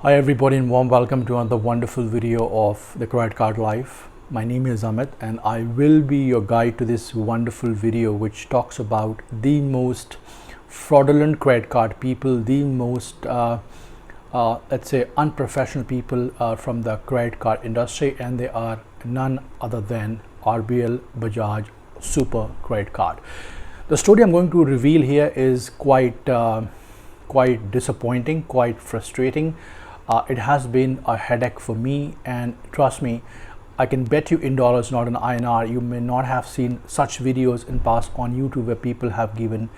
Hi everybody and warm welcome to another wonderful video of the credit card life. My name is Amit and I will be your guide to this wonderful video which talks about the most fraudulent credit card people, the most let's say unprofessional people from the credit card industry, and they are none other than RBL Bajaj Super Credit Card. The story I'm going to reveal here is quite disappointing, quite frustrating. It has been a headache for me, and trust me, I can bet you in dollars, not in INR, you may not have seen such videos in past on YouTube where people have given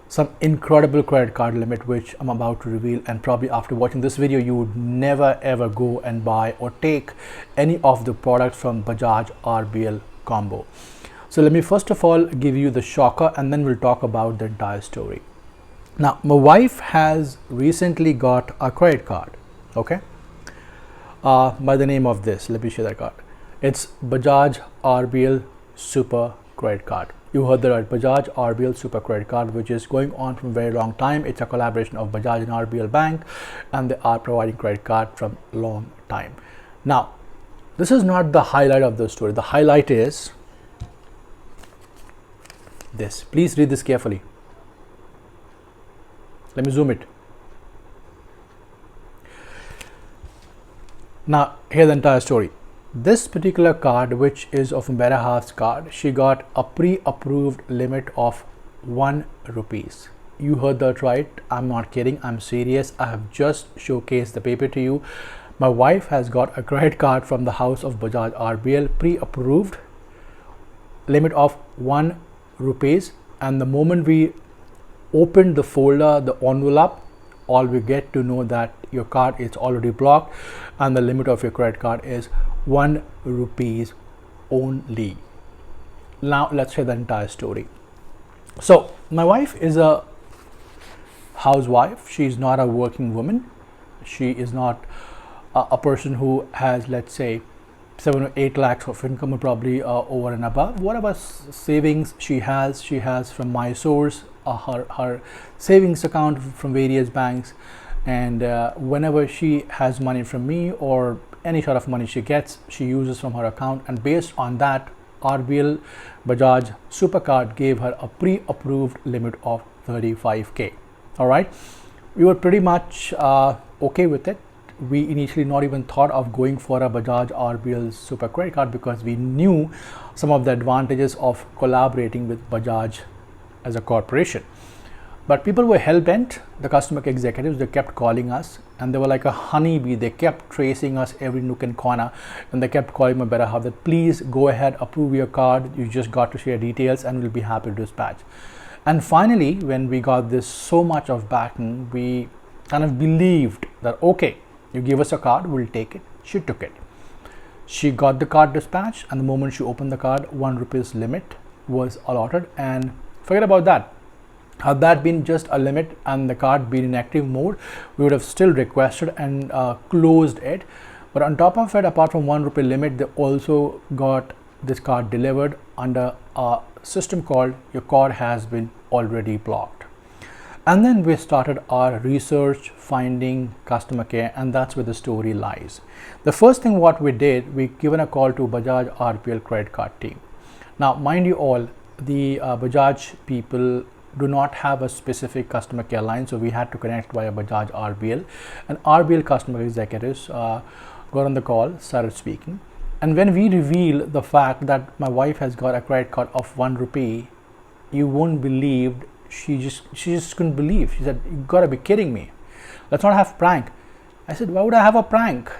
some incredible credit card limit which I'm about to reveal, and probably after watching this video you would never ever go and buy or take any of the products from Bajaj RBL combo. So let me first of all give you the shocker and then we'll talk about the entire story. Now, my wife has recently got a credit card, okay, by the name of this. Let me show that card. It's Bajaj RBL Super Credit Card. You heard that right, Bajaj RBL Super Credit Card, which is going on from a very long time. It's a collaboration of Bajaj and RBL Bank, and they are providing credit card from long time. Now, this is not the highlight of the story. The highlight is this. Please read this carefully. Let me zoom it. Now, here's the entire story. This particular card, which is of Mera Half's card, she got a pre-approved limit of 1 rupees. You heard that right. I'm not kidding. I'm serious. I have just showcased the paper to you. My wife has got a credit card from the house of Bajaj RBL, pre-approved limit of 1 rupees. And the moment we opened the folder, the envelope, all we get to know that your card is already blocked and the limit of your credit card is 1 rupees only. Now let's hear the entire story. So my wife is a housewife. She's not a working woman. She is not a person who has, let's say, 7 or 8 lakhs of income, or probably over and above. Whatever savings she has from my source, her savings account from various banks, and whenever she has money from me or any sort of money she gets, she uses from her account, and based on that, RBL Bajaj Supercard gave her a pre-approved limit of 35k. All right, we were pretty much okay with it. We initially not even thought of going for a Bajaj RBL Super Credit Card because we knew some of the advantages of collaborating with Bajaj as a corporation. But people were hell-bent. The customer executives, they kept calling us and they were like a honeybee. They kept tracing us every nook and corner, and they kept calling my better half that please go ahead, approve your card, you just got to share details and we'll be happy to dispatch. And finally, when we got this so much of backing, we kind of believed that okay, you give us a card, we'll take it. She took it. She got the card dispatched, and the moment she opened the card, 1 rupees limit was allotted, and forget about that. Had that been just a limit and the card been in active mode, we would have still requested and closed it. But on top of it, apart from 1 rupee limit, they also got this card delivered under a system called your card has been already blocked. And then we started our research, finding customer care, and that's where the story lies. The first thing what we did, we given a call to Bajaj RBL credit card team. Now, mind you all, the Bajaj people do not have a specific customer care line, so we had to connect via Bajaj RBL, and RBL customer executives got on the call, started speaking, and when we reveal the fact that my wife has got a credit card of 1 rupee, you won't believe. She just couldn't believe. She said, "You gotta be kidding me. Let's not have prank." I said, "Why would I have a prank?"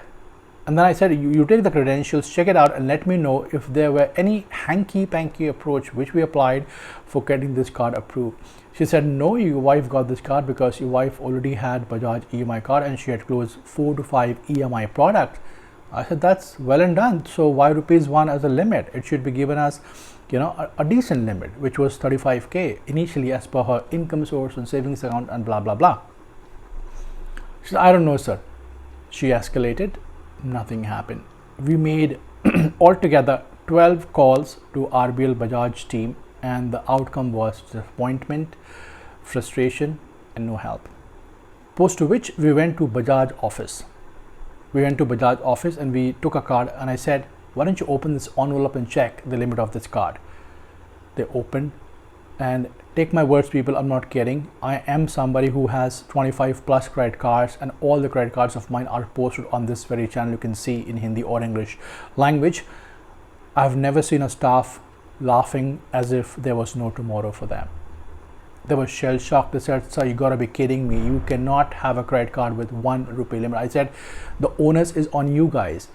And then I said, you take the credentials, check it out, and let me know if there were any hanky-panky approach which we applied for getting this card approved. She said, "No, your wife got this card because your wife already had Bajaj EMI card and she had closed 4 to 5 EMI products." I said, "That's well and done. So why rupees 1 as a limit? It should be given us, you know, a decent limit, which was 35k initially as per her income source and savings account and blah blah blah." She said, "I don't know, sir." She escalated. Nothing happened. We made altogether 12 calls to RBL Bajaj team, and the outcome was disappointment, frustration, and no help. Post to which we went to Bajaj office. We went to Bajaj office and we took a card, and I said, why don't you open this envelope and check the limit of this card? They opened, and take my words people, I'm not kidding, I am somebody who has 25 plus credit cards, and all the credit cards of mine are posted on this very channel. You can see in Hindi or English language. I've never seen a staff laughing as if there was no tomorrow for them. They were shell shocked. They said, sir, you gotta be kidding me, you cannot have a credit card with 1 rupee limit. I said, the onus is on you guys.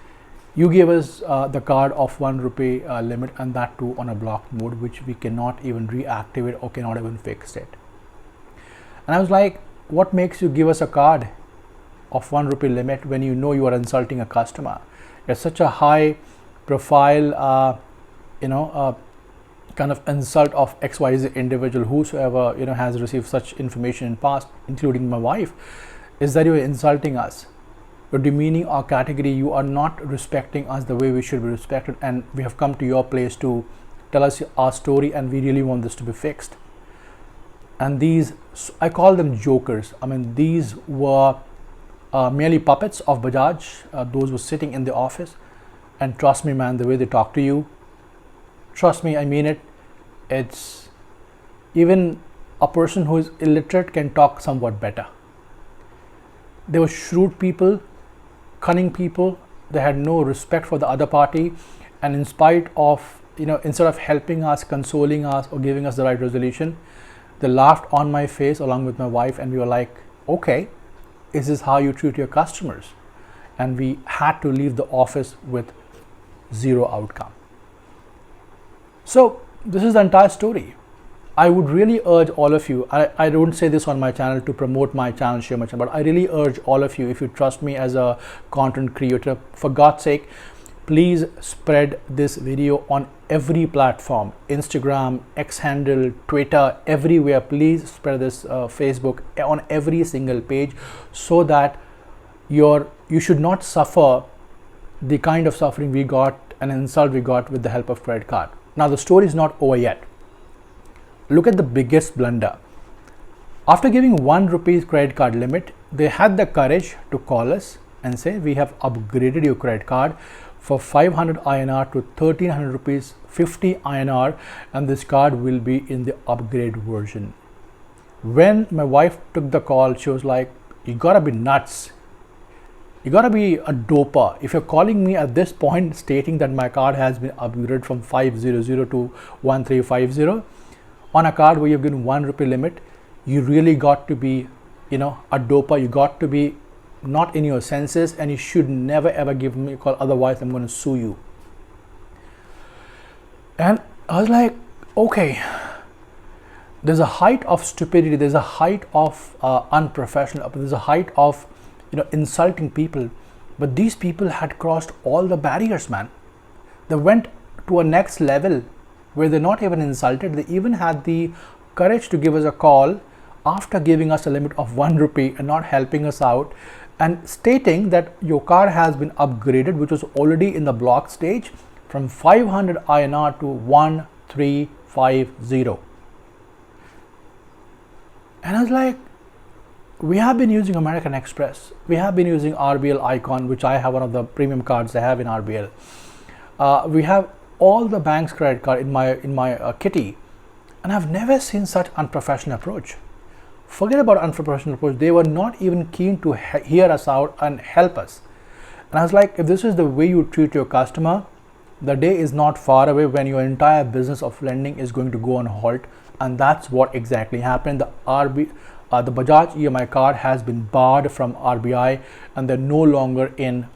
You gave us the card of 1 rupee limit, and that too on a blocked mode, which we cannot even reactivate or cannot even fix it. And I was like, what makes you give us a card of 1 rupee limit when you know you are insulting a customer? It's such a high profile, kind of insult of XYZ individual, whosoever has received such information in past, including my wife, is that you are insulting us. You're demeaning our category. You are not respecting us the way we should be respected, and we have come to your place to tell us our story, and we really want this to be fixed. And these, I call them jokers. I mean, these were merely puppets of Bajaj. Those were sitting in the office, and trust me, man, the way they talk to you, trust me, I mean it. It's even a person who is illiterate can talk somewhat better. They were shrewd people, cunning people. They had no respect for the other party, and in spite of instead of helping us, consoling us, or giving us the right resolution, they laughed on my face along with my wife, and we were like, okay, is this how you treat your customers? And we had to leave the office with zero outcome. So this is the entire story. I would really urge all of you, I don't say this on my channel to promote my channel, share my channel, but I really urge all of you, if you trust me as a content creator, for God's sake, please spread this video on every platform, Instagram, X handle, Twitter, everywhere. Please spread this, Facebook, on every single page, so that you should not suffer the kind of suffering we got, an insult we got with the help of credit card. Now the story is not over yet. Look at the biggest blunder. After giving 1 rupee credit card limit, they had the courage to call us and say, we have upgraded your credit card for 500 INR to 1300 rupees 50 INR, and this card will be in the upgrade version. When my wife took the call, she was like, you gotta be nuts. You gotta be a doper. If you're calling me at this point stating that my card has been upgraded from 500 to 1350 on a card where you've given 1 rupee limit, you really got to be, a doper. You got to be not in your senses, and you should never ever give me a call. Otherwise, I'm going to sue you. And I was like, okay, there's a height of stupidity. There's a height of unprofessional. There's a height of insulting people, but these people had crossed all the barriers, man. They went to a next level where they're not even insulted. They even had the courage to give us a call after giving us a limit of 1 rupee and not helping us out, and stating that your card has been upgraded, which was already in the block stage, from 500 INR to 1350. And I was like, we have been using American Express. We have been using RBL Icon, which I have one of the premium cards they have in RBL. We have all the bank's credit card in my kitty, and I've never seen such unprofessional approach. Forget about unprofessional approach. They were not even keen to hear us out and help us. And I was like, if this is the way you treat your customer, the day is not far away when your entire business of lending is going to go on halt. And that's what exactly happened. The Bajaj EMI card has been barred from RBI, and they're no longer in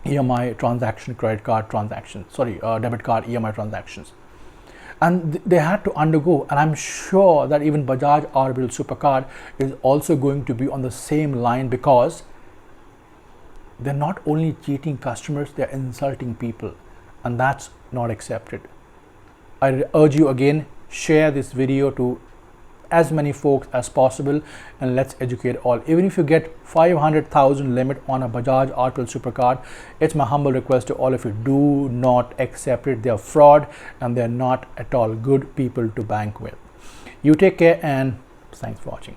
EMI transaction, credit card transactions, debit card EMI transactions. And they had to undergo, and I'm sure that even Bajaj RBL Supercard is also going to be on the same line, because they're not only cheating customers, they're insulting people, and that's not accepted. I urge you again, share this video to as many folks as possible, and let's educate all. Even if you get 500,000 limit on a Bajaj RBL Supercard, it's my humble request to all of you, do not accept it. They are fraud, and they're not at all good people to bank with. You take care, and thanks for watching.